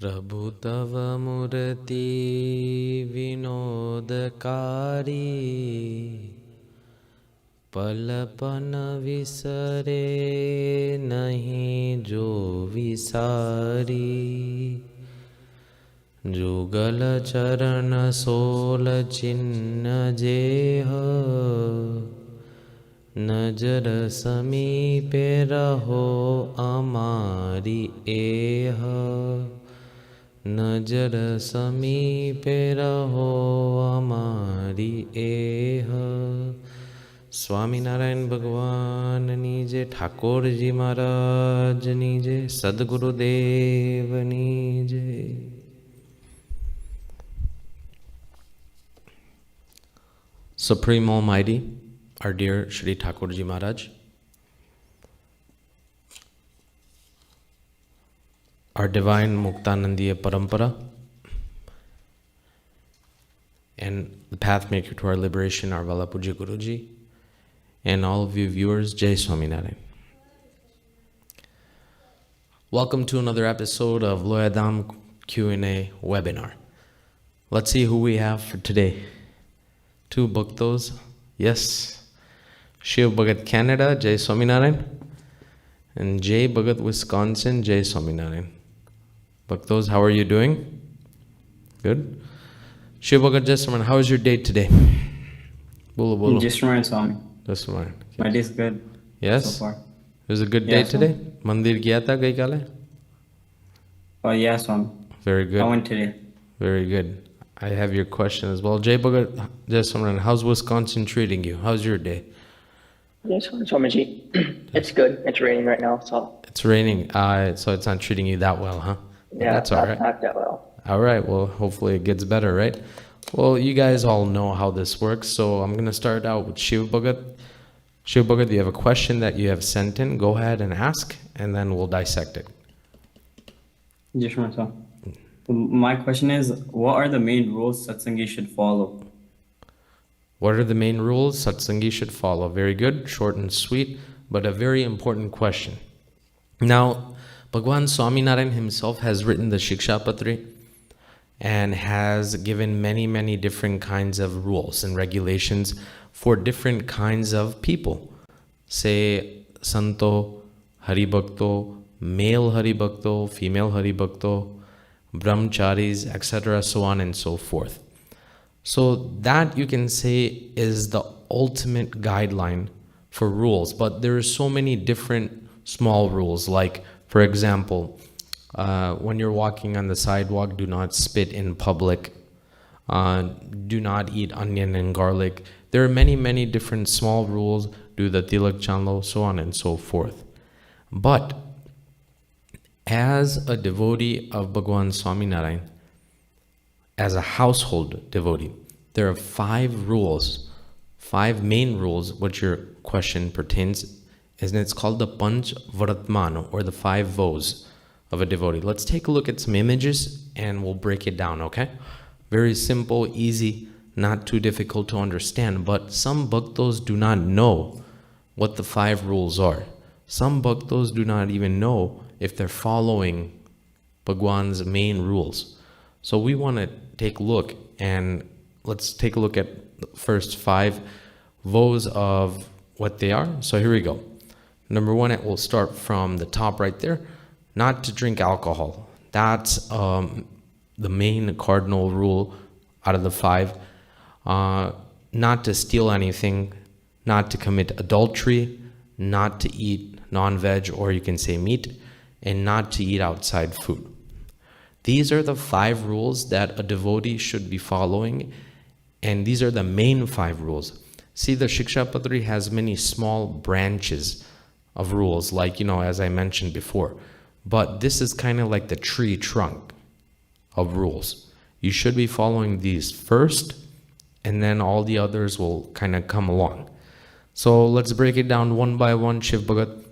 प्रभु तव मूर्ति विनोदकारी पलपन विसरे नहीं जो विसारी जुगल चरण सोल चिन्ह जेह नजर समीपे रहो अमारी एह नजर समीपे रहो अमारी एह स्वामीनारायण भगवाननी जय, ठाकुरजी महाराजनी जय, सद्गुरुदेवनी जय। Supreme Almighty, our dear Shri Thakurji Maharaj, our divine Muktanandiya Parampara, and the pathmaker to our liberation, our Valapuji Guruji, and all of you viewers, Jai Swaminarayan. Welcome to another episode of Loyadham Q&A webinar. Let's see who we have for today. Two Bhaktos, yes. Shiv Bhagat Canada, Jai Swaminarayan. And Jay Bhagat Wisconsin, Jai Swaminarayan. Bhaktos, how are you doing? Good. Shiv Bhagat Jai Swaminarayan, how was your day today? Bolo bolo. Just Swaminarayan, Swami. Just Swaminarayan. My day is good. Yes? So far. It was a good day today? Mandir gaya tha gai kale? Oh yeah, Swami. Very good. I went today. Very good. I have your question as well. Jay Bhagat, Jai Swaminarayan, how's Wisconsin treating you? How's your day? Yes, Swamiji. It's good. It's raining right now, so. It's raining, so it's not treating you that well, huh? Yeah, that's all right. Not that well. All right, well, hopefully it gets better, right? Well, you guys all know how this works, so I'm going to start out with Shiv Bhagat. Shiv Bhagat, you have a question that you have sent in. Go ahead and ask, and then we'll dissect it. Just Swami. My question is, what are the main rules Satsangi should follow? What are the main rules Satsangi should follow? Very good, short and sweet, but a very important question. Now, Bhagwan Swaminarayan himself has written the Shikshapatri and has given many, many different kinds of rules and regulations for different kinds of people. Say, Santo, Haribhakto, male Haribhakto, female Haribhakto, brahmacharis, etc., so on and so forth. So that you can say is the ultimate guideline for rules, but there are so many different small rules, like, for example, when you're walking on the sidewalk, do not spit in public, do not eat onion and garlic. There are many, many different small rules, do the tilak chanlo, so on and so forth. But as a devotee of Bhagwan Swaminarayan, as a household devotee, there are 5 rules, 5 main rules, which your question pertains, and it's called the Panch Vratmano, or the 5 vows of a devotee. Let's take a look at some images and we'll break it down, okay? Very simple, easy, not too difficult to understand, but some bhaktos do not know what the 5 rules are. Some bhaktos do not even know if they're following Bhagwan's main rules. So we want to take a look, and let's take a look at the first 5 vows of what they are. So here we go. Number 1, we'll start from the top right there. Not to drink alcohol. That's the main cardinal rule out of the 5. Not to steal anything, not to commit adultery, not to eat non-veg, or you can say meat, and not to eat outside food. These are the 5 rules that a devotee should be following, and these are the main 5 rules. See, the Shikshapatri has many small branches of rules, like, as I mentioned before. But this is kind of like the tree trunk of rules. You should be following these first, and then all the others will kind of come along. So let's break it down one by one, Shiv Bhagat.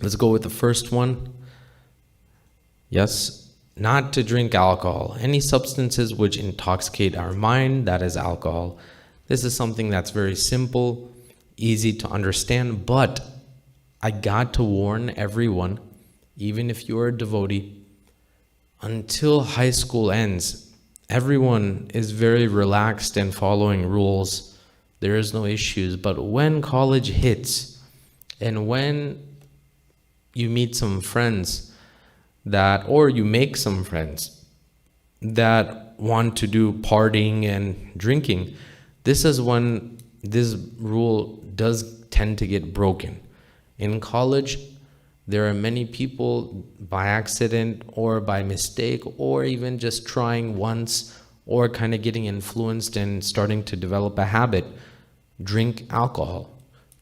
Let's go with the first one. Yes, not to drink alcohol. Any substances which intoxicate our mind, that is alcohol. This is something that's very simple, easy to understand, but I got to warn everyone, even if you're a devotee, until high school ends, everyone is very relaxed and following rules. There is no issues. But when college hits, and when you meet some friends or you make some friends that want to do partying and drinking, this is when this rule does tend to get broken. In college, there are many people by accident or by mistake or even just trying once or kind of getting influenced and starting to develop a habit, drink alcohol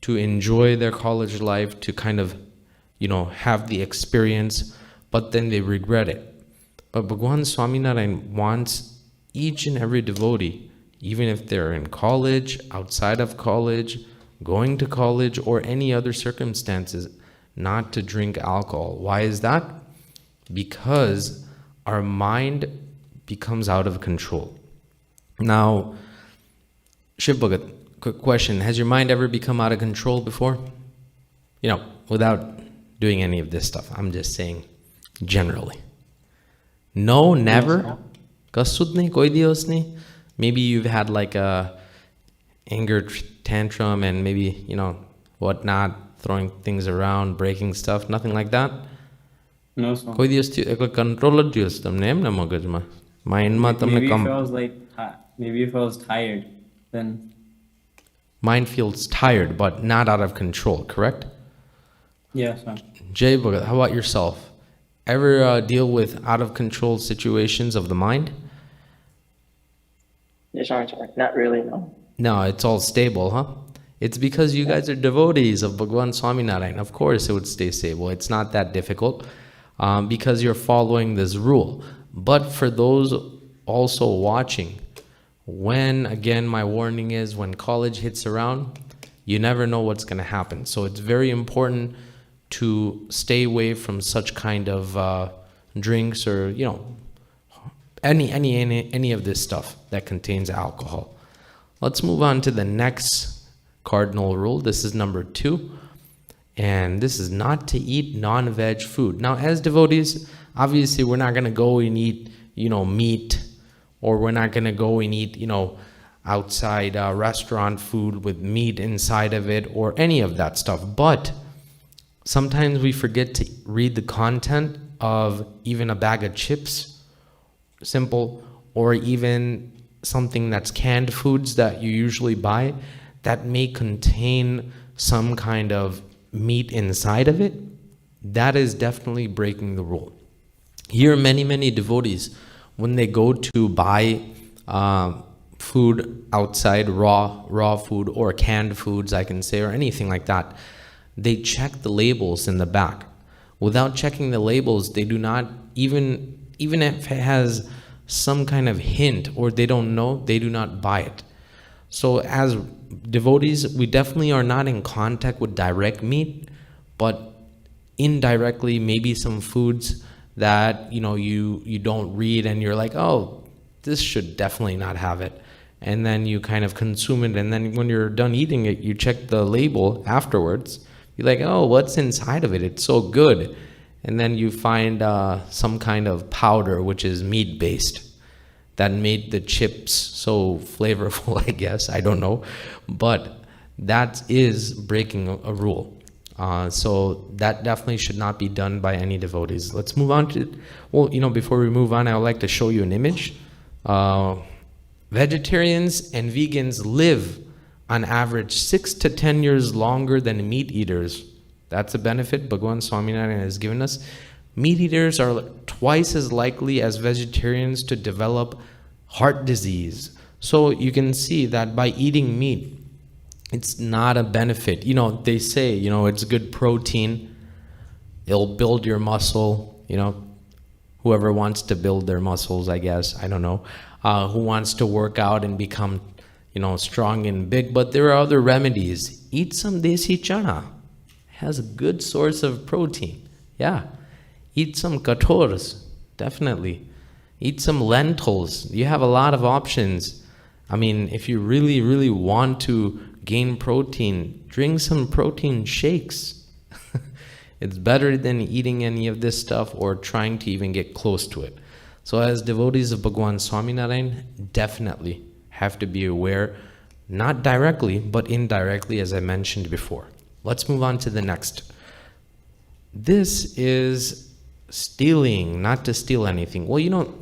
to enjoy their college life, to kind of, have the experience, but then they regret it. But Bhagwan Swaminarayan wants each and every devotee, even if they're in college, outside of college, going to college, or any other circumstances, not to drink alcohol. Why is that? Because our mind becomes out of control. Now, Shiv Bhagat, quick question. Has your mind ever become out of control before? Without doing any of this stuff. I'm just saying generally. No, never? Kasud nahi, koi divas nahi? Maybe you've had like a anger tantrum and maybe, whatnot, throwing things around, breaking stuff, nothing like that? No, sir. Koi divas thyo controller thyo તમને એમ ને મગજમાં માઇન્ડમાં તમને Maybe if I was tired, then mind feels tired but not out of control, correct? yes, sir. Jay Bhagat, how about yourself? Ever deal with out of control situations of the mind? Yes, sorry. Not really, no. No, it's all stable, huh? It's because you guys are devotees of Bhagwan Swaminarayan. Of course it would stay stable. It's not that difficult because you're following this rule. But for those also watching, again, my warning is when college hits around, you never know what's going to happen. So it's very important to stay away from such kind of drinks or, any of this stuff that contains alcohol. Let's move on to the next cardinal rule. This is number 2. And this is not to eat non-veg food. Now, as devotees, obviously we're not going to go and eat, meat, or we're not going to go and eat, outside restaurant food with meat inside of it or any of that stuff. But sometimes we forget to read the content of even a bag of chips, simple, or even something that's canned foods that you usually buy that may contain some kind of meat inside of it. That is definitely breaking the rule. Here, many devotees, when they go to buy food outside, raw food or canned foods, I can say, or anything like that, they check the labels in the back. Without checking the labels, they do not, even if it has some kind of hint or they don't know, they do not buy it. So as devotees, we definitely are not in contact with direct meat, but indirectly, maybe some foods that, you don't read and you're like, oh, this should definitely not have it. And then you kind of consume it. And then when you're done eating it, you check the label afterwards. You're like, oh, what's inside of it? It's so good. And then you find some kind of powder, which is meat-based, that made the chips so flavorful, I guess. I don't know. But that is breaking a rule. So that definitely should not be done by any devotees. Let's move on to, before we move on, I would like to show you an image. Vegetarians and vegans live on average 6 to 10 years longer than meat eaters. That's a benefit Bhagwan Swaminarayan has given us. Meat eaters are twice as likely as vegetarians to develop heart disease. So you can see that by eating meat, it's not a benefit. They say, it's good protein. It'll build your muscle, whoever wants to build their muscles, I guess, I don't know, who wants to work out and become, strong and big. But there are other remedies. Eat some desi chana. It has a good source of protein. Yeah. Eat some kators, definitely. Eat some lentils. You have a lot of options. I mean, if you really, really want to gain protein, drink some protein shakes. It's better than eating any of this stuff or trying to even get close to it. So as devotees of Bhagwan Swaminarayan, definitely have to be aware, not directly, but indirectly, as I mentioned before. Let's move on to the next. This is stealing, not to steal anything. Well,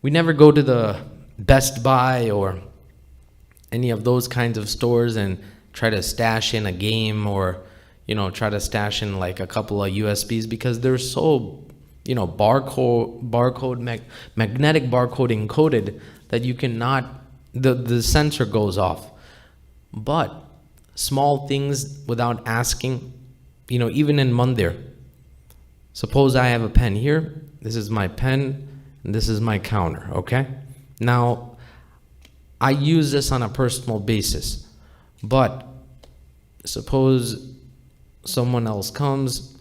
we never go to the Best Buy or any of those kinds of stores and try to stash in a game or, try to stash in like a couple of USBs because they're so, magnetic barcode encoded that you cannot, the sensor goes off. But small things without asking, even in Mandir, suppose I have a pen here, this is my pen, and this is my counter, okay? Now, I use this on a personal basis, but suppose someone else comes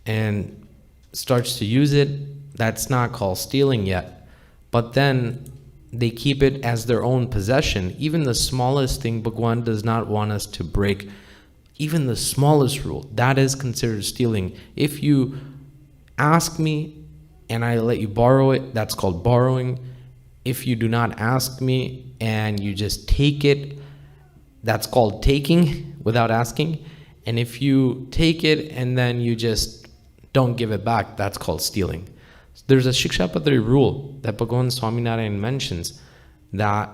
and starts to use it, that's not called stealing yet, but then they keep it as their own possession. Even the smallest thing, Bhagwan does not want us to break, even the smallest rule, that is considered stealing. If you ask me and I let you borrow it, that's called borrowing. If you do not ask me and you just take it, that's called taking without asking. And if you take it and then you just don't give it back, that's called stealing. There's a Shikshapatri rule that Bhagwan Swaminarayan mentions that,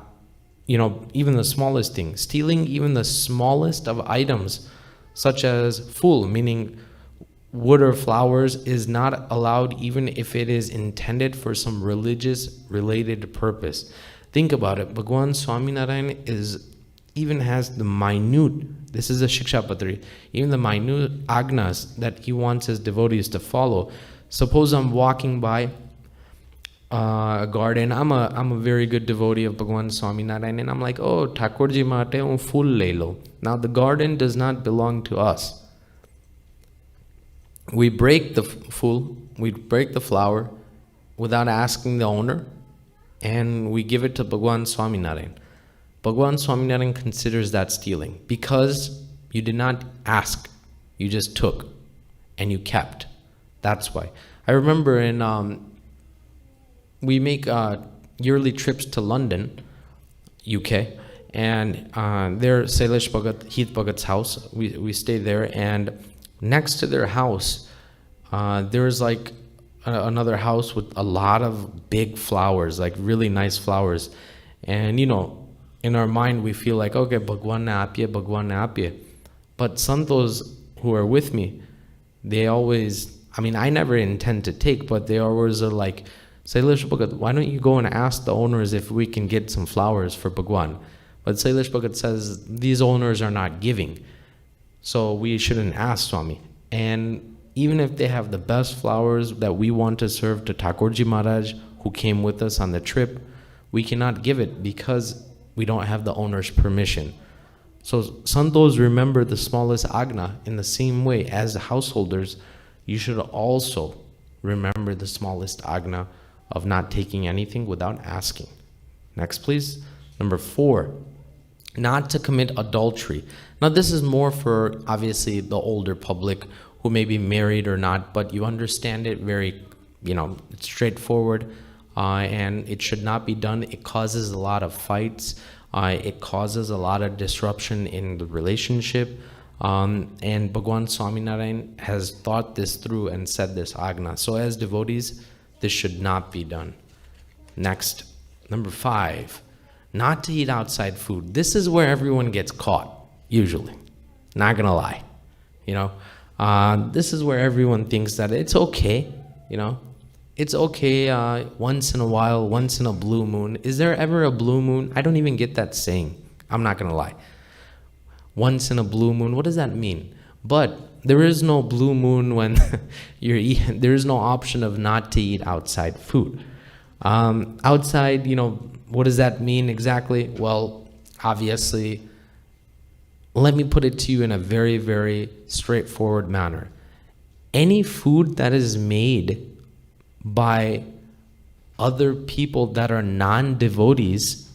even the smallest thing, stealing even the smallest of items, such as phul, meaning wood or flowers, is not allowed even if it is intended for some religious related purpose. Think about it. Bhagwan Swaminarayan even has the minute, this is a Shikshapatri, even the minute agnas that he wants his devotees to follow. Suppose I'm walking by a garden. I'm a very good devotee of Bhagwan Swaminarayan, and I'm like, oh, Thakurji mate un phul le lo. Now the garden does not belong to us. We break the phul, we break the flower without asking the owner, and we give it to Bhagwan Swaminarayan. Bhagwan Swaminarayan considers that stealing because you did not ask, you just took and you kept. That's why. I remember we make yearly trips to London, UK, and there, Sailesh Bhagat, Heath Bhagat's house, we stay there, and next to their house, there's like another house with a lot of big flowers, like really nice flowers. And in our mind, we feel like, okay, Bhagwan na apye. But santos who are with me, they always, I never intend to take, but they always are like, Sailesh Bhagat, why don't you go and ask the owners if we can get some flowers for Bhagwan? But Sailesh Bhagat says, these owners are not giving, so we shouldn't ask Swami. And even if they have the best flowers that we want to serve to Thakurji Maharaj, who came with us on the trip, we cannot give it because we don't have the owner's permission. So santos remember the smallest agna in the same way as the householders. You should also remember the smallest agna of not taking anything without asking. Next, please. Number 4, not to commit adultery. Now, this is more for, obviously, the older public who may be married or not, but you understand it very, it's straightforward, and it should not be done. It causes a lot of fights. It causes a lot of disruption in the relationship. And Bhagwan Swaminarayan has thought this through and said this agna. So as devotees, this should not be done. Next, number 5, not to eat outside food. This is where everyone gets caught, usually. Not gonna lie. This is where everyone thinks that it's okay, It's okay once in a while, once in a blue moon. Is there ever a blue moon? I don't even get that saying. I'm not gonna lie. Once in a blue moon, what does that mean? But there is no blue moon when you're eating. There is no option of not to eat outside food. Outside, what does that mean exactly? Well, obviously, let me put it to you in a very, very straightforward manner. Any food that is made by other people that are non-devotees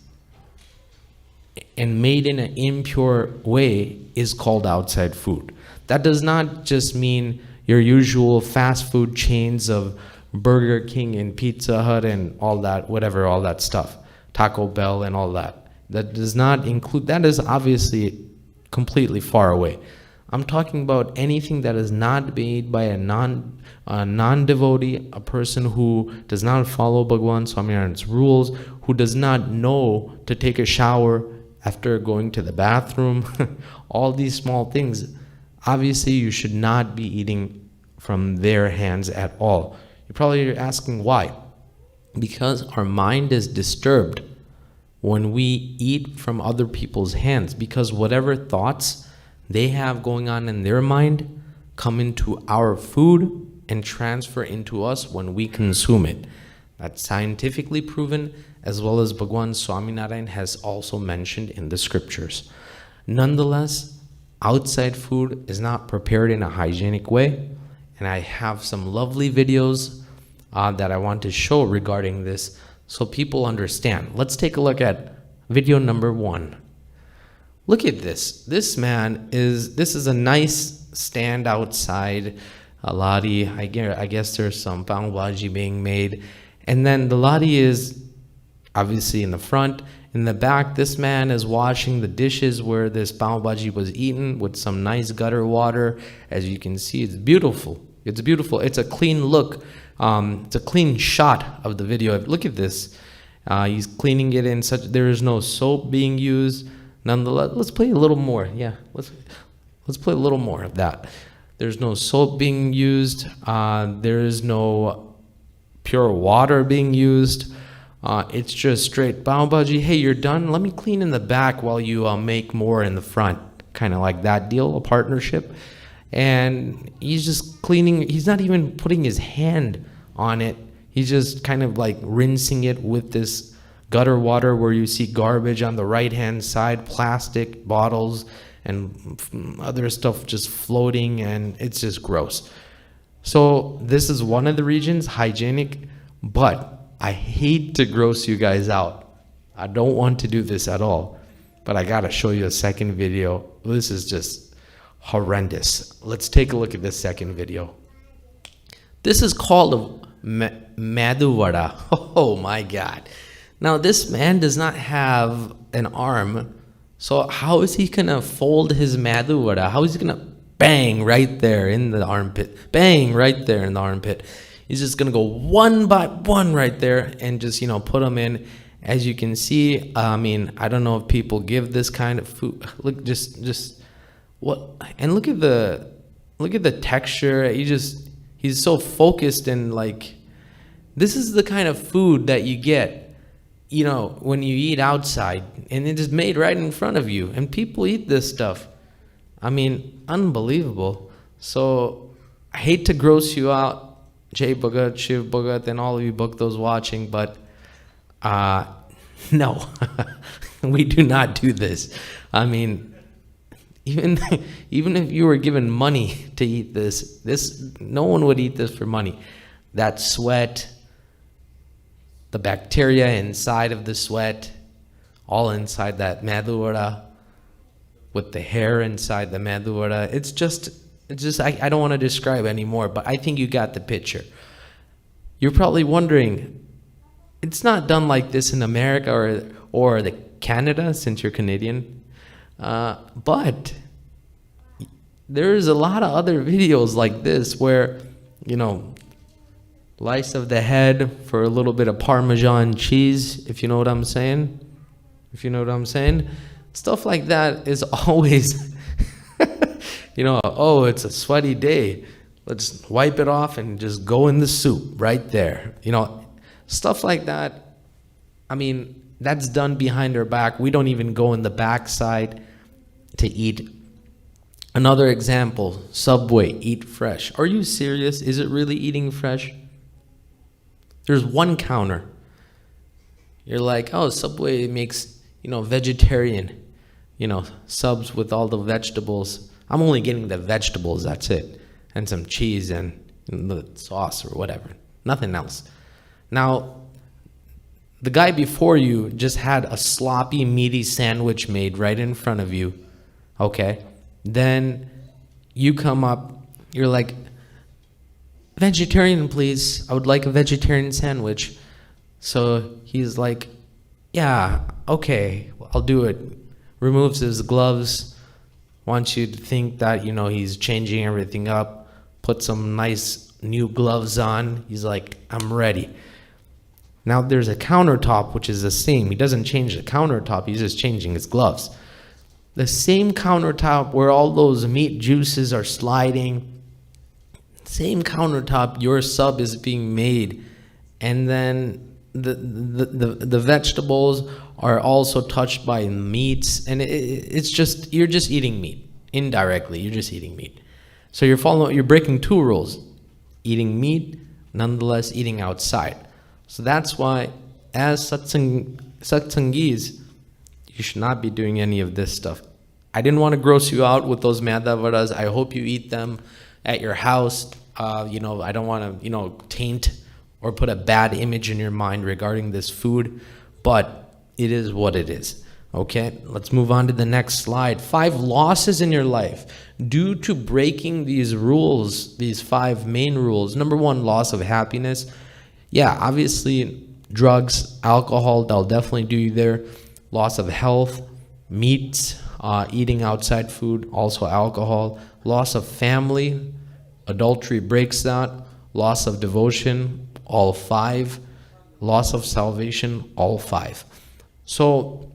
and made in an impure way is called outside food. That does not just mean, your usual fast food chains of Burger King and Pizza Hut and all that, whatever, all that stuff, Taco Bell and all that. That does not include, that is obviously completely far away. I'm talking about anything that is not made by a non-devotee, a person who does not follow Bhagwan Swaminarayan's rules, who does not know to take a shower after going to the bathroom, all these small things. Obviously, you should not be eating from their hands at all. You're probably asking why. Because our mind is disturbed when we eat from other people's hands, because whatever thoughts they have going on in their mind come into our food and transfer into us when we consume it. That's scientifically proven, as well as Bhagwan Swaminarayan has also mentioned in the scriptures. Nonetheless, outside food is not prepared in a hygienic way, and I have some lovely videos that I want to show regarding this so people understand. Let's take a look at video number 1. Look at this. This is a nice stand outside, a ladi. I guess there's some pav bhaji being made. And then the ladi is obviously in the front. In the back, this man is washing the dishes where this pav bhaji was eaten with some nice gutter water. As you can see, it's beautiful. It's beautiful. It's a clean look. It's a clean shot of the video. Look at this. He's cleaning it in such, there is no soap being used. Nonetheless, let's play a little more. Yeah, let's play a little more of that. There's no soap being used. There is no pure water being used. It's just straight pav bhaji. Hey, you're done? Let me clean in the back while you make more in the front. Kind of like that deal, a partnership. And he's just cleaning. He's not even putting his hand on it. He's just kind of like rinsing it with this gutter water where you see garbage on the right hand side, plastic bottles and other stuff just floating, and it's just gross. So this is one of the regions, hygienic, but I hate to gross you guys out. I don't want to do this at all, but I gotta show you a second video. This is just horrendous. Let's take a look at this second video. This is called a Madhu Vada. Oh my God. Now, this man does not have an arm, so how is he going to fold his Madhu Vada? How is he going to bang right there in the armpit? Bang right there in the armpit. He's just going to go one by one right there and just, put them in. As you can see, I mean, I don't know if people give this kind of food. Look, just what? And look at the texture. He's so focused and like, this is the kind of food that you get, when you eat outside, and it is made right in front of you, and people eat this stuff. I mean, unbelievable. So I hate to gross you out, Jay Bhagat, Shiv Bhagat, and all of you those watching, but no, we do not do this. I mean, even if you were given money to eat this, no one would eat this for money. That sweat, the bacteria inside of the sweat, all inside that Madhu Vada, with the hair inside the Madhu Vada. It's just I don't want to describe anymore, but I think you got the picture. You're probably wondering, it's not done like this in America or the Canada, since you're Canadian, but there's a lot of other videos like this where, slice of the head for a little bit of Parmesan cheese, if you know what I'm saying. Stuff like that is always, oh, it's a sweaty day. Let's wipe it off and just go in the soup right there. Stuff like that. I mean, that's done behind our back. We don't even go in the backside to eat. Another example, Subway, eat fresh. Are you serious? Is it really eating fresh? There's one counter. You're like, oh, Subway makes, vegetarian, subs with all the vegetables. I'm only getting the vegetables, that's it. And some cheese and the sauce or whatever. Nothing else. Now, the guy before you just had a sloppy, meaty sandwich made right in front of you. Okay? Then you come up, you're like, vegetarian, please. I would like a vegetarian sandwich. So he's like, yeah, okay, I'll do it. Removes his gloves, wants you to think that, he's changing everything up, put some nice new gloves on. He's like, I'm ready. Now there's a countertop, which is the same. He doesn't change the countertop, he's just changing his gloves. The same countertop where all those meat juices are sliding, same countertop, your sub is being made. And then the vegetables are also touched by meats, and it's just, you're just eating meat. Indirectly, you're just eating meat. So you're breaking two rules. Eating meat, nonetheless eating outside. So that's why, as satsangis, you should not be doing any of this stuff. I didn't want to gross you out with those madhavaras. I hope you eat them at your house. I don't want to, taint or put a bad image in your mind regarding this food, but it is what it is. Okay, let's move on to the next slide. 5 losses in your life due to breaking these rules, these 5 main rules. Number 1, loss of happiness. Yeah, obviously, drugs, alcohol, that'll definitely do you there. Loss of health, meats, eating outside food, also alcohol. Loss of family, adultery breaks that. Loss of devotion, all 5. Loss of salvation, all 5. So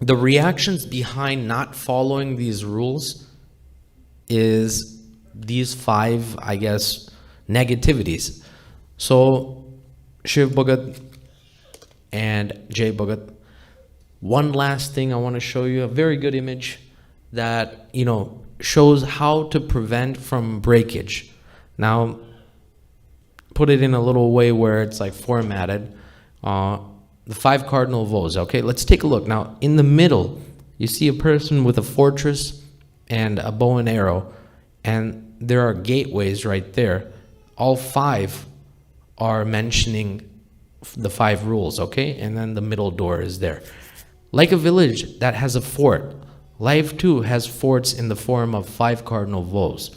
the reactions behind not following these rules is these 5, I guess, negativities. So Shiv Bhagat and Jay Bhagat, one last thing I want to show you, a very good image that, shows how to prevent from breakage. Now, put it in a little way where it's like formatted. The 5 cardinal vows. Okay, let's take a look. Now, in the middle, you see a person with a fortress and a bow and arrow, and there are gateways right there. All 5 are mentioning the 5 rules, okay? And then the middle door is there. Like a village that has a fort, life too has forts in the form of 5 cardinal vows.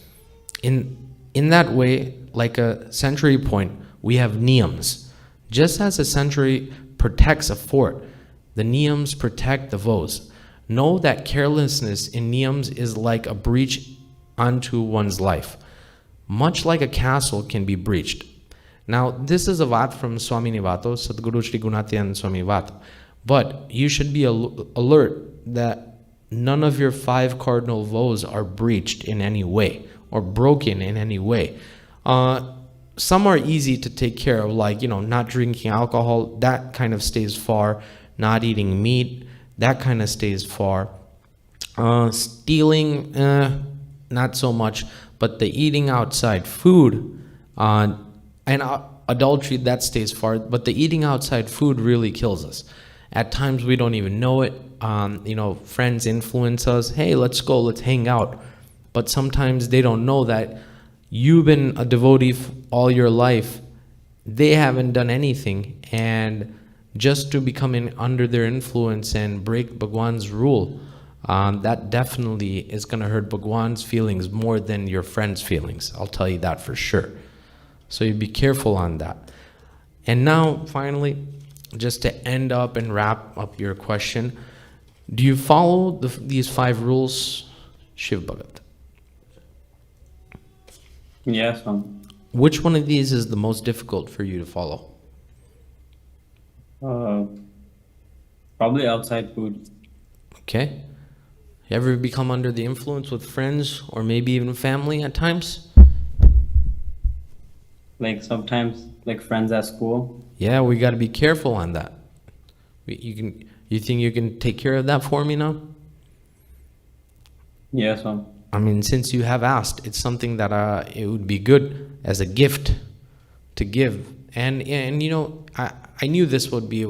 In that way, like a century point, we have niyams. Just as a century protects a fort, the niyams protect the vows. Know that carelessness in niyams is like a breach onto one's life. Much like a castle can be breached. Now, this is a vat from Swami Nivato, Sadguru Shri Gunatyan Swami Vat. But you should be alert that none of your 5 cardinal vows are breached in any way or broken in any way. Some are easy to take care of, like, not drinking alcohol, that kind of stays far. Not eating meat, that kind of stays far. Stealing, not so much. But the eating outside food and adultery, that stays far. But the eating outside food really kills us. At times we don't even know it. Friends influence us. Hey, let's go, let's hang out. But sometimes they don't know that you've been a devotee all your life. They haven't done anything. And just to become under their influence and break Bhagwan's rule, that definitely is going to hurt Bhagwan's feelings more than your friend's feelings. I'll tell you that for sure. So you be careful on that. And now, finally, just to end up and wrap up your question, do you follow these 5 rules, Shiv Bhagat? Yes, Which one of these is the most difficult for you to follow? Probably outside food. Okay. You ever become under the influence with friends or maybe even family at times? Like sometimes, like friends at school. Yeah, we got to be careful on that. You think you can take care of that for me now? Yes, I mean, since you have asked, it's something that it would be good as a gift to give. And I knew this would be,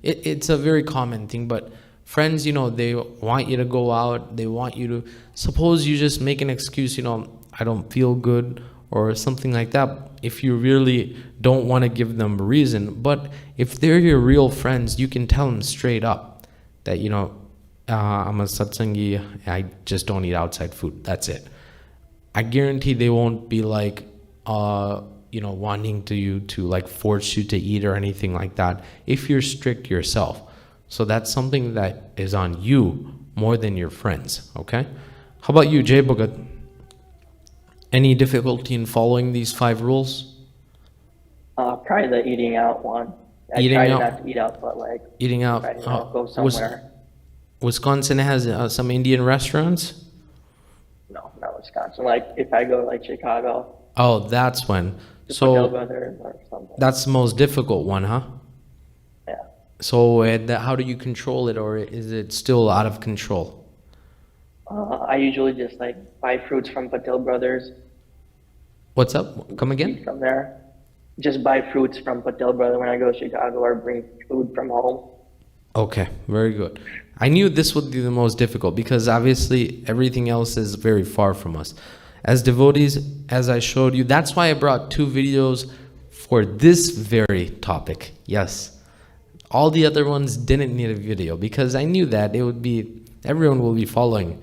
it's a very common thing, but friends, they want you to go out, they want you to, suppose you just make an excuse, I don't feel good or something like that, if you really don't want to give them a reason. But if they're your real friends, you can tell them straight up that, I'm a Satsangi, I just don't eat outside food, that's it. I guarantee they won't be like, wanting to like force you to eat or anything like that if you're strict yourself. So that's something that is on you more than your friends, okay? How about you, Jay Bhagat? Any difficulty in following these 5 rules? Probably the eating out one. I Eating try out? not to eat out, but like Eating out. try to go somewhere. Wisconsin has some Indian restaurants? No, not Wisconsin. Like if I go to like Chicago, Oh, that's when. to Patel So Brothers or something. that's the most difficult one, huh? Yeah. So how do you control it, or is it still out of control? I usually just like buy fruits from Patel Brothers, What's up? Come eat again? from there. Just buy fruits from Patel Brothers when I go to Chicago, or bring food from home. Okay, very good. I knew this would be the most difficult because obviously everything else is very far from us. As devotees, as I showed you, that's why I brought 2 videos for this very topic. Yes. All the other ones didn't need a video because I knew that it would be, everyone will be following.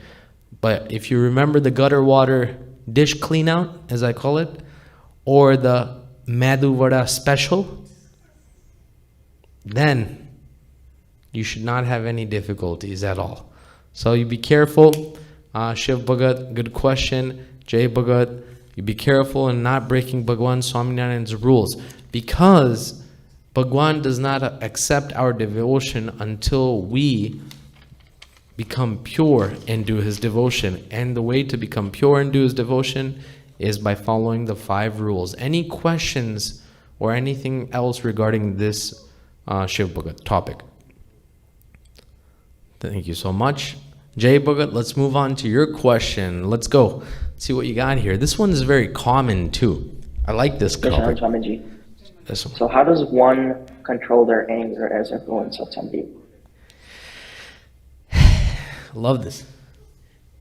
But if you remember the gutter water dish clean out, as I call it, or the Madhu Vada special, then you should not have any difficulties at all. So you be careful. Shiv Bhagat, good question. Jay Bhagat, you be careful in not breaking Bhagwan Swaminarayan's rules, because Bhagwan does not accept our devotion until we become pure and do his devotion. And the way to become pure and do his devotion is by following the 5 rules. Any questions or anything else regarding this Shiv Bhagat topic? Thank you so much. Jay Bhagat, let's move on to your question. Let's go. See what you got here. This one is very common too. I like this topic. Swamiji. This one. So how does one control their anger as a in Satsangi? Love this.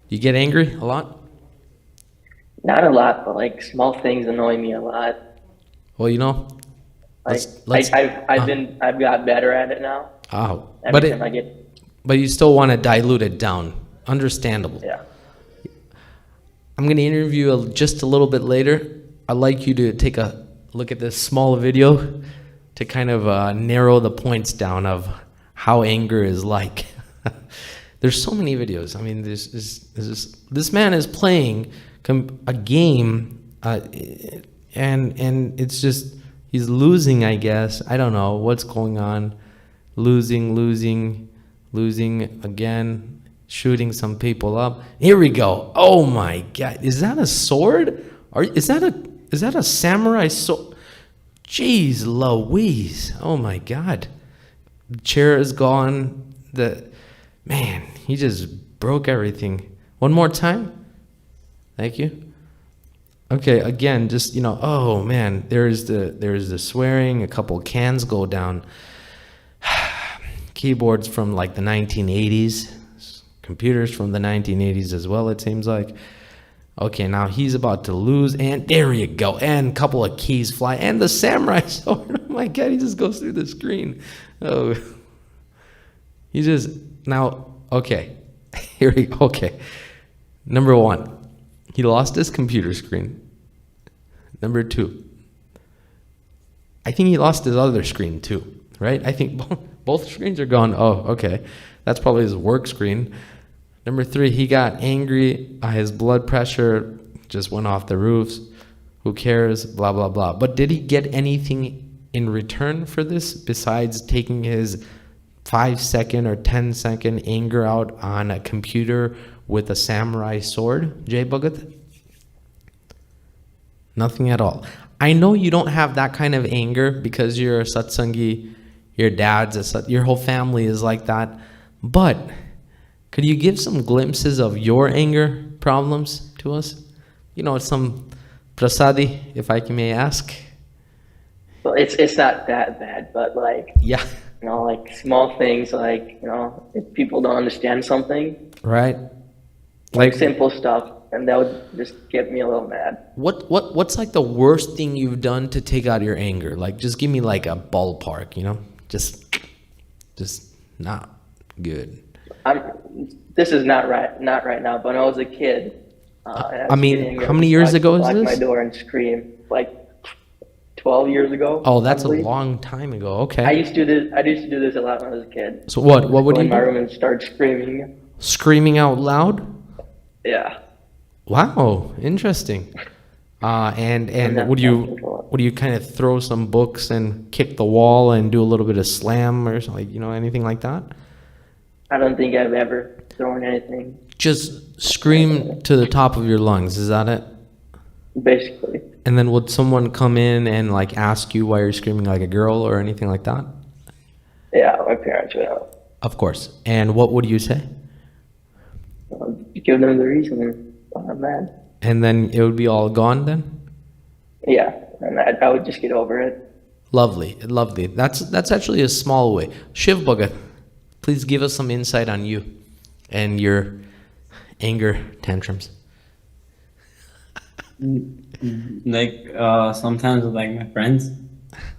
You get angry a lot? Not a lot, but like small things annoy me a lot. Well, Like I've got better at it now. Oh, Every time I get, but you still want to dilute it down. Understandable. yeah. I'm going to interview you just a little bit later. I'd like you to take a look at this small video to kind of narrow the points down of how anger is like. There's so many videos. I mean, this man is playing a game, and it's just, he's losing, I guess. I don't know what's going on. Losing again. Shooting some people up. Here we go. Oh my God! Is that a sword? Is that a samurai sword? Jeez Louise! Oh my God! The chair is gone. Man, he just broke everything. One more time. Thank you. Okay, again, just oh man, there's the swearing. A couple cans go down. Keyboards from like the 1980s. Computers from the 1980s as well, it seems like. Okay, now he's about to lose, and there you go. And a couple of keys fly, and the samurai sword. Oh my God, he just goes through the screen. Oh, he just, now, okay. Here we go. Okay. Number 1, he lost his computer screen. Number 2, I think he lost his other screen too, right? I think both screens are gone. Oh, okay. That's probably his work screen. Number 3, he got angry. His blood pressure just went off the roofs. Who cares? Blah, blah, blah. But did he get anything in return for this besides taking his 5-second or 10-second anger out on a computer with a samurai sword, Jay Bhagat? Nothing at all. I know you don't have that kind of anger because you're a Satsangi, your your whole family is like that. But could you give some glimpses of your anger problems to us? Some prasadi, if I may ask. Well, it's not that bad, but like, Yeah. like small things, like if people don't understand something, Right. like simple stuff, and that would just get me a little mad. What's like the worst thing you've done to take out your anger? Like, just give me like a ballpark, just not good. This is not right now, but when I was a kid, and I mean, getting angry, how many I years would ago is lock this? my door and scream, like 12 years ago. Oh, that's probably. a long time ago. I Okay. used to do this. I used to do this a lot when I was a kid. So what would Go you in my do? room and start screaming. Screaming out loud? Yeah. Wow, interesting. And that- would that's cool. you kind of throw some books and kick the wall and do a little bit of slam or something, anything like that? I don't think I've ever thrown anything. Just scream to the top of your lungs, is that it? Basically. And then would someone come in and like ask you why you're screaming like a girl or anything like that? Yeah, my parents would Of course. And what would you say? give them the reason why I'm mad. And then it would be all gone then? Yeah, and I would just get over it. Lovely, lovely. That's actually a small way. Shiv Bhagat, please give us some insight on you and your anger tantrums. Like sometimes with like my friends,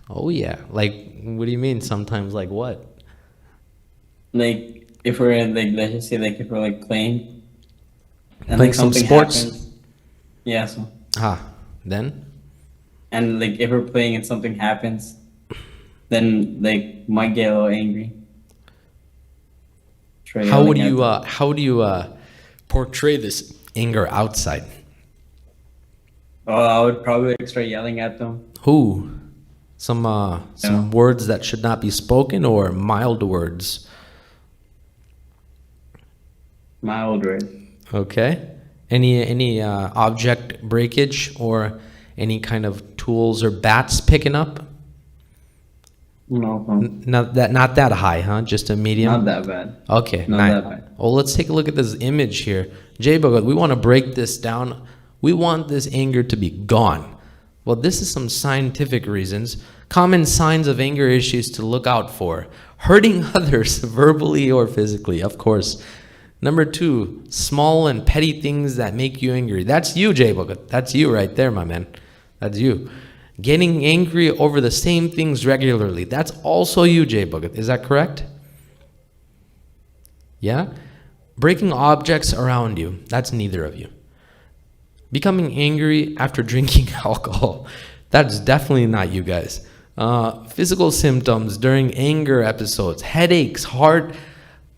Oh yeah, like what do you mean sometimes, like what? like if we're like, let's just say like if we're like playing and Playing like some something sports? happens. Yeah, so Then? and like if we're playing and something happens, then like might get a little angry. Try How would yelling you at portray this anger outside? I would probably like start yelling at them. Who? Some words that should not be spoken or mild words? Mild words. Okay. Any object breakage or any kind of tools or bats picking up? No, Not that high, huh? Just a medium? not that bad. Okay, Not nice. that bad. Well, let's take a look at this image here. Jay Bhagat, we want to break this down. We want this anger to be gone. Well, this is some scientific reasons. Common signs of anger issues to look out for. Hurting others verbally or physically, of course. Number 2, small and petty things that make you angry. That's you, Jay Bhagat. That's you right there, my man. That's you. Getting angry over the same things regularly. That's also you, Jay Bhagat. Is that correct? Yeah? Breaking objects around you. That's neither of you. Becoming angry after drinking alcohol. That's definitely not you guys. Physical symptoms during anger episodes. Headaches, heart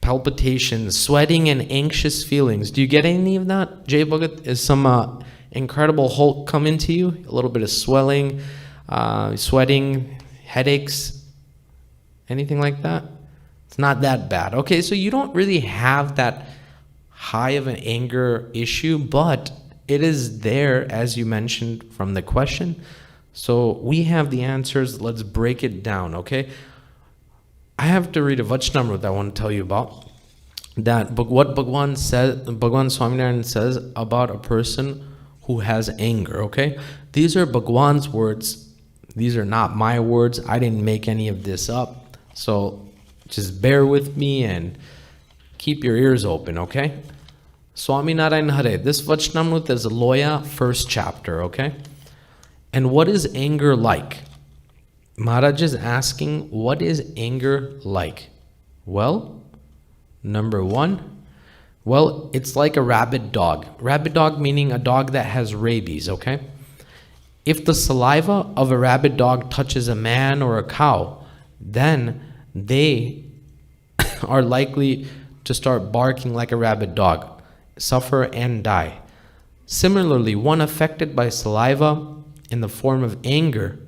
palpitations, sweating, and anxious feelings. Do you get any of that, Jay Bhagat? Is some incredible Hulk come into you? A little bit of swelling, sweating, headaches, anything like that? It's not that bad. Okay, so you don't really have that high of an anger issue, but it is there, as you mentioned from the question. So we have the answers. Let's break it down, okay? I have to read a Vachanamrut that I want to tell you about. That what Bhagwan Swaminarayan says about a person who has anger, okay? These are Bhagwan's words. These are not my words. I didn't make any of this up. So just bear with me and keep your ears open, okay? Swaminarayan Hare. This Vachanamrut is Loya, first chapter, okay? And what is anger like? Maharaj is asking, what is anger like? Well, number 1, well, it's like a rabid dog. Rabid dog meaning a dog that has rabies, okay? If the saliva of a rabid dog touches a man or a cow, then they are likely to start barking like a rabid dog, suffer and die. Similarly, one affected by saliva in the form of anger,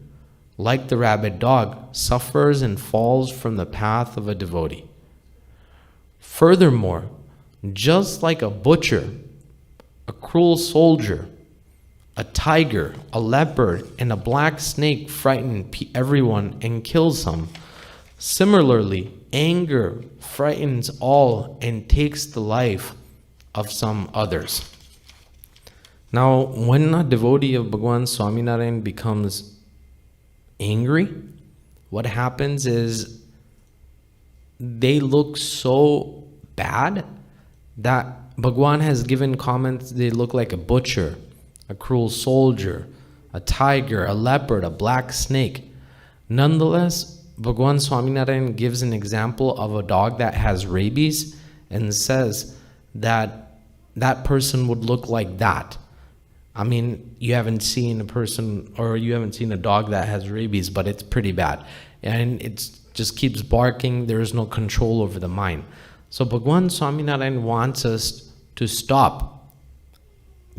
like the rabid dog, suffers and falls from the path of a devotee. Furthermore, just like a butcher, a cruel soldier, a tiger, a leopard, and a black snake frighten everyone and kill some, similarly, anger frightens all and takes the life of some others. Now, when a devotee of Bhagwan Swaminarayan becomes angry, what happens is they look so bad that Bhagwan has given comments. They look like a butcher, a cruel soldier, a tiger, a leopard, a black snake. Nonetheless, Bhagwan Swaminarayan gives an example of a dog that has rabies and says that that person would look like that. I mean, you haven't seen a person or you haven't seen a dog that has rabies, but it's pretty bad. And it just keeps barking. There is no control over the mind. So Bhagwan Swaminarayan wants us to stop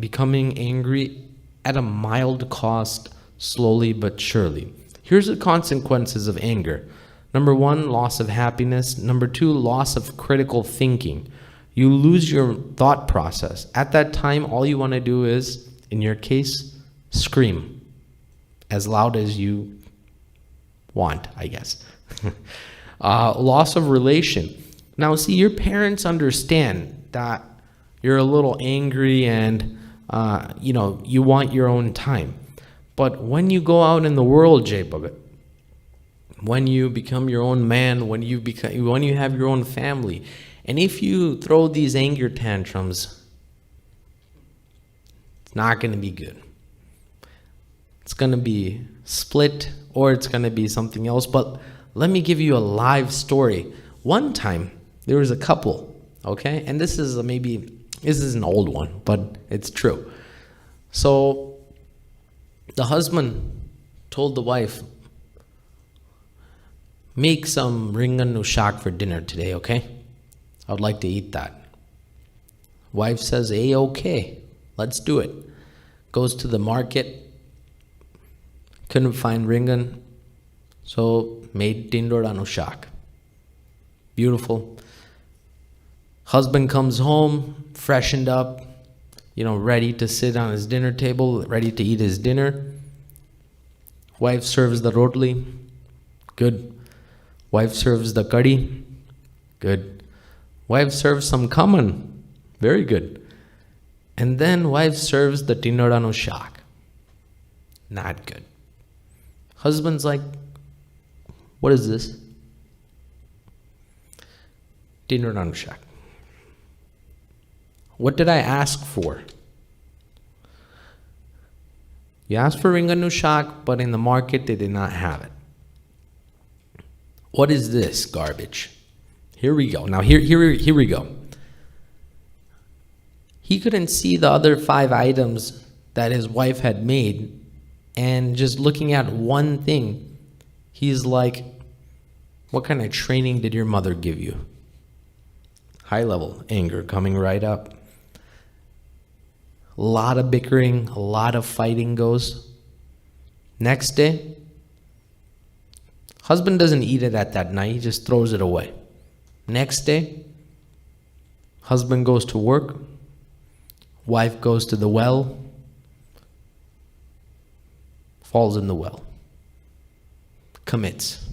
becoming angry at a mild cost, slowly but surely. Here's the consequences of anger. Number one, loss of happiness. Number two, loss of critical thinking. You lose your thought process. At that time, all you want to do is, in your case, scream as loud as you want, I guess. Loss of relation. Now, see, your parents understand that you're a little angry and, you want your own time. But when you go out in the world, Jay Bhagat, when you become your own man, when you have your own family, and if you throw these anger tantrums, it's not going to be good. It's going to be split or it's going to be something else. But let me give you a live story. One time, there was a couple, okay? And this is an old one, but it's true. So the husband told the wife, make some ringanu shak for dinner today, okay? I would like to eat that. Wife says, hey, okay, let's do it. Goes to the market, couldn't find ringan, so made tindoranu shak. Beautiful. Husband comes home, freshened up, ready to sit on his dinner table, ready to eat his dinner. Wife serves the rotli. Good. Wife serves the curry. Good. Wife serves some kaman. Very good. And then wife serves the tindoranu shak. Not good. Husband's like, what is this? Tindoranu shak. What did I ask for? You asked for ringanu shak, but in the market they did not have it. What is this garbage? Here we go. Now here we go. He couldn't see the other 5 items that his wife had made, and just looking at one thing, he's like, what kind of training did your mother give you? High level anger coming right up. A lot of bickering, a lot of fighting goes. Next day, husband doesn't eat it at that night, he just throws it away. Next day, husband goes to work, wife goes to the well, falls in the well, commits.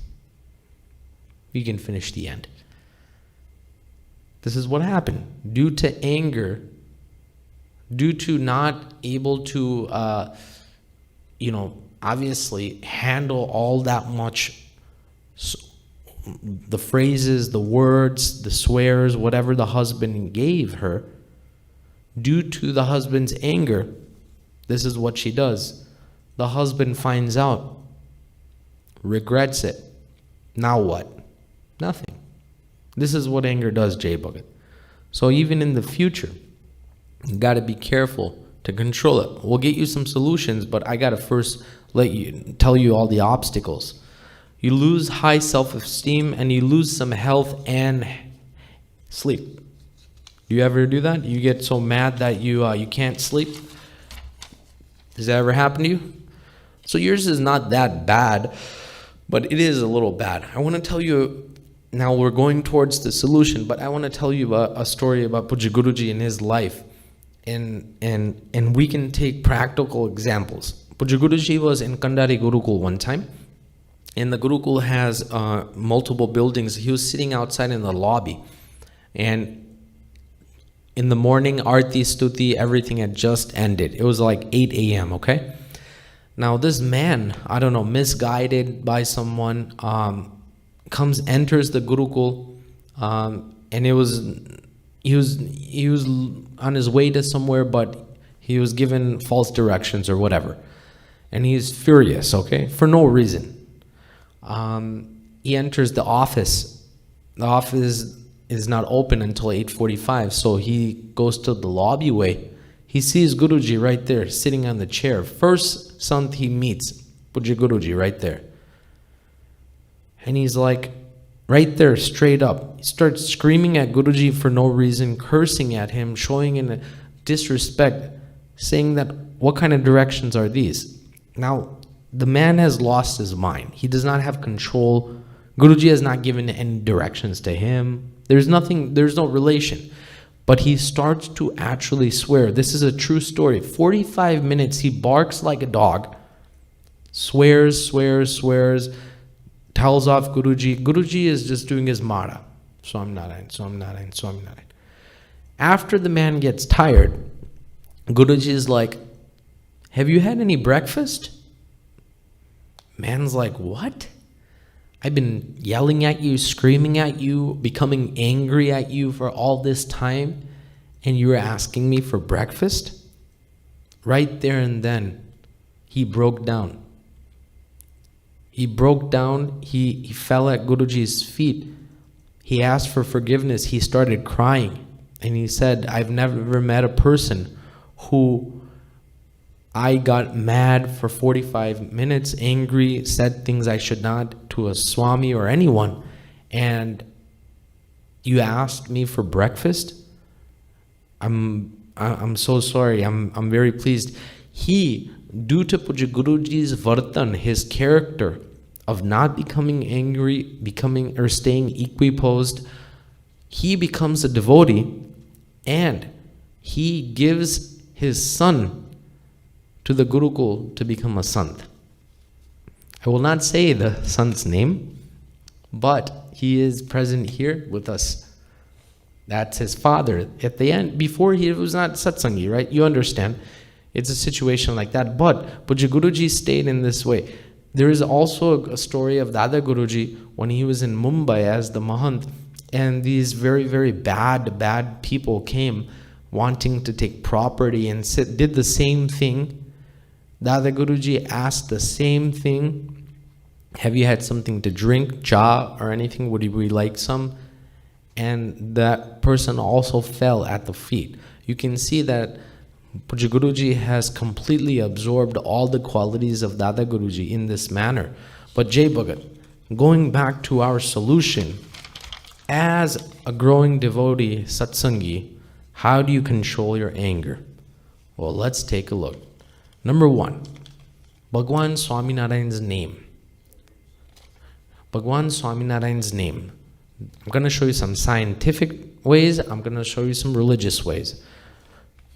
You can finish the end. This is what happened. Due to anger, due to not able to, obviously handle all that much, the phrases, the words, the swears, whatever the husband gave her, due to the husband's anger, this is what she does. The husband finds out, regrets it. Now what? Nothing. This is what anger does, Jay Bhagat. So even in the future, you got to be careful to control it. We'll get you some solutions, but I got to first tell you all the obstacles. You lose high self-esteem and you lose some health and sleep. Do you ever do that? You get so mad that you can't sleep? Does that ever happen to you? So yours is not that bad, but it is a little bad. I want to tell you, now we're going towards the solution, but I want to tell you a story about Puja Guruji and his life. And we can take practical examples. Puja Guruji was in Kandari Gurukul one time. And the Gurukul has multiple buildings. He was sitting outside in the lobby. And in the morning, Arti, Stuti, everything had just ended. It was like 8 a.m., okay? Now this man, I don't know, misguided by someone, enters the Gurukul, and he was on his way to somewhere, but he was given false directions or whatever. And he's furious, okay, for no reason. He enters the office. The office is not open until 8:45, so he goes to the lobby way. He sees Guruji right there, sitting on the chair. First sant he meets, Puja Guruji right there. And he's like, right there, straight up. He starts screaming at Guruji for no reason, cursing at him, showing in disrespect, saying that, what kind of directions are these? Now, the man has lost his mind. He does not have control. Guruji has not given any directions to him. There's no relation. But he starts to actually swear. This is a true story. 45 minutes, he barks like a dog, swears, tells off Guruji. Guruji is just doing his mara. Swaminarayan, Swaminarayan, Swaminarayan. After the man gets tired, Guruji is like, have you had any breakfast? Man's like, what? I've been yelling at you, screaming at you, becoming angry at you for all this time, and you were asking me for breakfast? Right there and then, he broke down. He broke down, he fell at Guruji's feet. He asked for forgiveness. He started crying. And he said, I've never met a person who I got mad for 45 minutes, angry, said things I should not to a Swami or anyone. And you asked me for breakfast? I'm so sorry. I'm very pleased. He, due to Puja Guruji's vartan, his character of not becoming angry, staying equiposed, he becomes a devotee, and he gives his son to the Gurukul to become a sant. I will not say the sant's name, but he is present here with us. That's his father. At the end, before he was not Satsangi, right? You understand. It's a situation like that. But Puja Guruji stayed in this way. There is also a story of Dada Guruji when he was in Mumbai as the Mahant, and these very, very bad people came wanting to take property and did the same thing. Dada Guruji asked the same thing. Have you had something to drink, cha or anything? Would we like some? And that person also fell at the feet. You can see that Puja Guruji has completely absorbed all the qualities of Dada Guruji in this manner. But Jai Bhagat, going back to our solution, as a growing devotee, Satsangi, how do you control your anger? Well, let's take a look. Number 1, Bhagwan Swaminarayan's name. Bhagwan Swaminarayan's name. I'm going to show you some scientific ways. I'm going to show you some religious ways.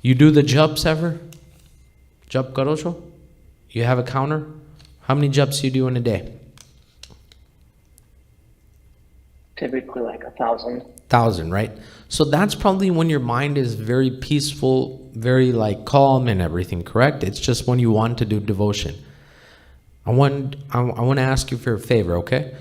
You do the japs ever? Jap karo cho? You have a counter? How many japs you do in a day? Typically like 1,000. 1,000, right? So that's probably when your mind is very peaceful, very like calm and everything, correct? It's just when you want to do devotion. I want to ask you for a favor, okay?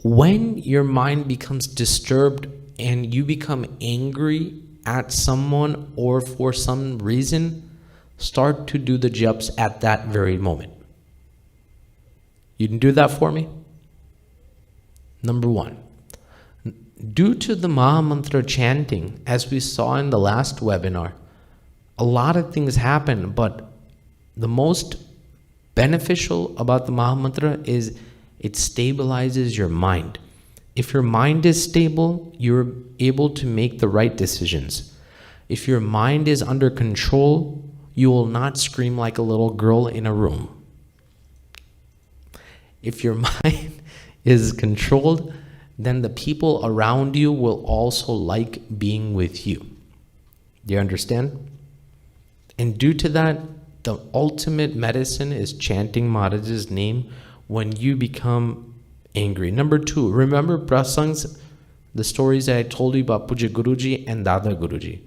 When your mind becomes disturbed and you become angry at someone or for some reason, start to do the japs at that very moment. You can do that for me? Number 1. Due to the Mahamantra chanting, as we saw in the last webinar, a lot of things happen, but the most beneficial about the Mahamantra is it stabilizes your mind. If your mind is stable, you're able to make the right decisions. If your mind is under control, you will not scream like a little girl in a room. If your mind is controlled, then the people around you will also like being with you. Do you understand? And due to that, the ultimate medicine is chanting Maharaj's name when you become angry. Number 2, remember prasangs, the stories that I told you about Puja Guruji and Dada Guruji.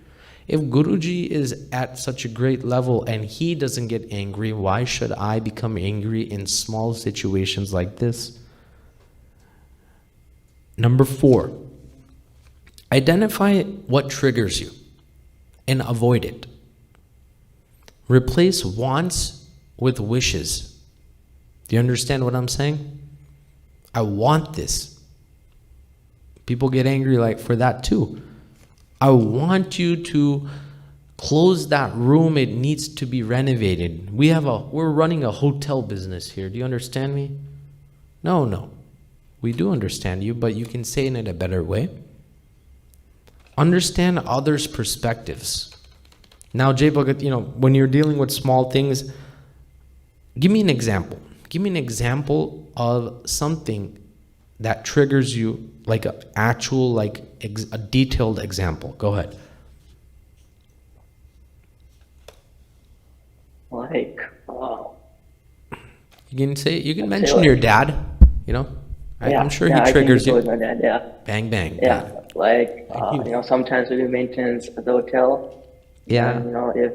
If Guruji is at such a great level and he doesn't get angry, why should I become angry in small situations like this? Number 4, identify what triggers you and avoid it. Replace wants with wishes. Do you understand what I'm saying? I want this. People get angry like for that too. I want you to close that room. It needs to be renovated. We're running a hotel business here. Do you understand me? No. We do understand you, but you can say it in a better way. Understand others' perspectives. Now, Jay Bhagat, when you're dealing with small things, give me an example. Give me an example of something that triggers you, like a actual, a detailed example. Go ahead. You can mention your dad, I'm sure he triggers you. My dad, yeah. Bang, bang. Yeah, sometimes we do maintenance at the hotel. Yeah. And, if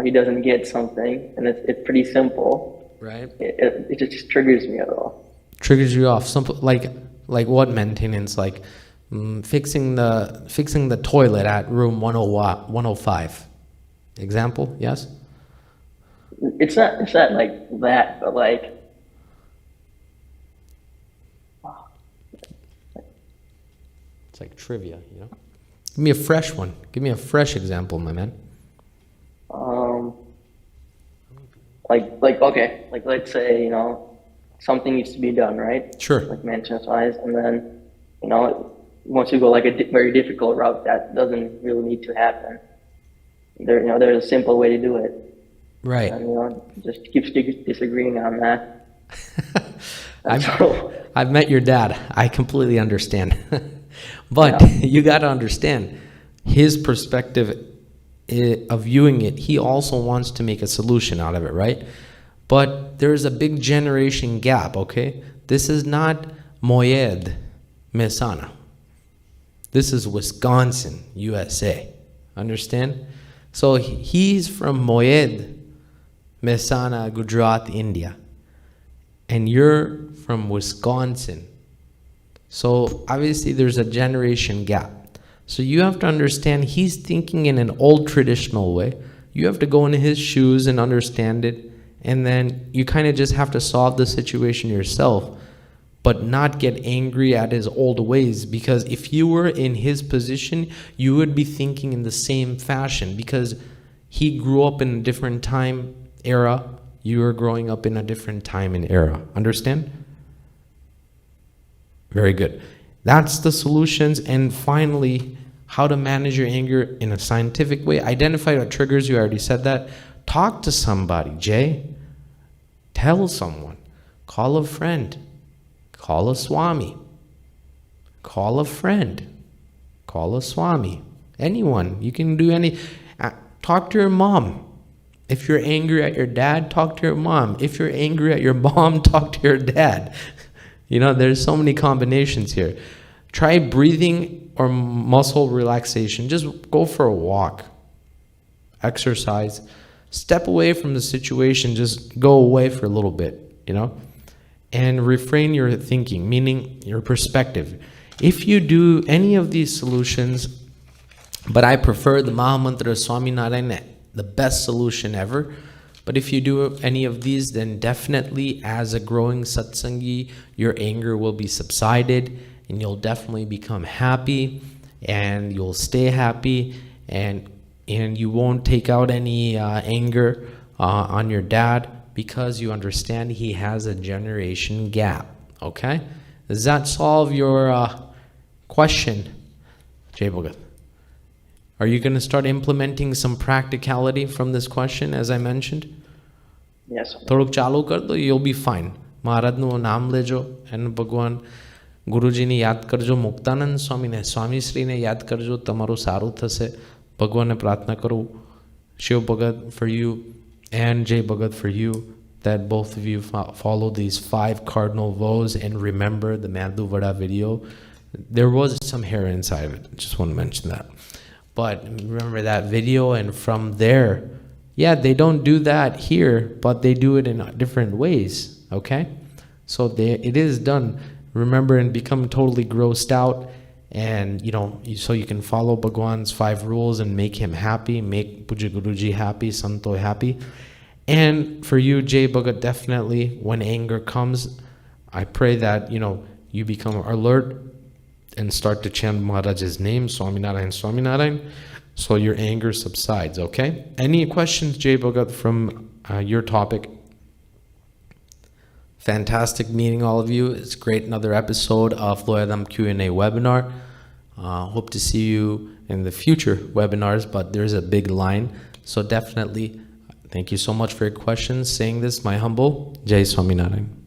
he doesn't get something, and it's pretty simple. Right. It just triggers me at all. Triggers you off. Simple, like what maintenance? Like fixing the toilet at room 105. Example? Yes. It's not like that, but like. It's like trivia, Give me a fresh one. Give me a fresh example, my man. Okay, let's say, something needs to be done, right? Sure. Like maintenance wise, and then, once you go like a very difficult route, that doesn't really need to happen. There's a simple way to do it. Right. And, just keep disagreeing on that. I've met your dad. I completely understand. But you got to understand his perspective of viewing it. He also wants to make a solution out of it, right? But there's a big generation gap, okay? This is not Moyed, Mehsana. This is Wisconsin, USA. Understand? So he's from Moyed, Mehsana, Gujarat, India. And you're from Wisconsin. So obviously there's a generation gap. So you have to understand he's thinking in an old traditional way. You have to go into his shoes and understand it. And then you kind of just have to solve the situation yourself, but not get angry at his old ways. Because if you were in his position, you would be thinking in the same fashion, because he grew up in a different time era. You are growing up in a different time and era. Understand? Very good. That's the solutions. And finally, how to manage your anger in a scientific way. Identify what triggers you. I already said that. Talk to somebody, Jay. Tell someone. Call a friend. Call a Swami. Call a friend. Call a Swami. Anyone. You can do any. Talk to your mom. If you're angry at your dad, talk to your mom. If you're angry at your mom, talk to your dad. There's so many combinations here. Try breathing or muscle relaxation. Just go for a walk. Exercise. Step away from the situation. Just go away for a little bit, and refrain your thinking, meaning your perspective. If you do any of these solutions, but I prefer the Mahamantra Swaminarayan, the best solution ever. But if you do any of these, then definitely as a growing Satsangi, your anger will be subsided and you'll definitely become happy and you'll stay happy, and you won't take out any anger on your dad, because you understand he has a generation gap. Okay? Does that solve your question, Jay Bhagat? Are you going to start implementing some practicality from this question, as I mentioned? Yes. Thoduk chalu kar do, you'll be fine. Maharajnu naam lejo, and bhagwan Guruji ne yaad karjo, Muktanand Swami ne, Swami Shri ne yaad karjo, tamaru saru thase. Bhagwan ne pratna karu, Shiv Bhagat for you and Jay Bhagat for you, that both of you follow these 5 cardinal vows and remember the Madhu Vada video. There was some hair inside of it. Just want to mention that. But remember that video, and from there, they don't do that here, but they do it in different ways, okay? So it is done. Remember, and become totally grossed out, and so you can follow Bhagwan's 5 rules and make him happy, make Puja Guruji happy, Santo happy. And for you, Jay Bhagat, definitely when anger comes, I pray that you become alert and start to chant Maharaj's name, Swaminarayan, Swaminarayan. so your anger subsides, okay? Any questions, Jay Bhagat, from your topic? Fantastic meeting all of you. It's great, another episode of Loyadham Q&A webinar. Hope to see you in the future webinars, but there's a big line. So definitely, thank you so much for your questions. Saying this, my humble, Jai Swaminarayan.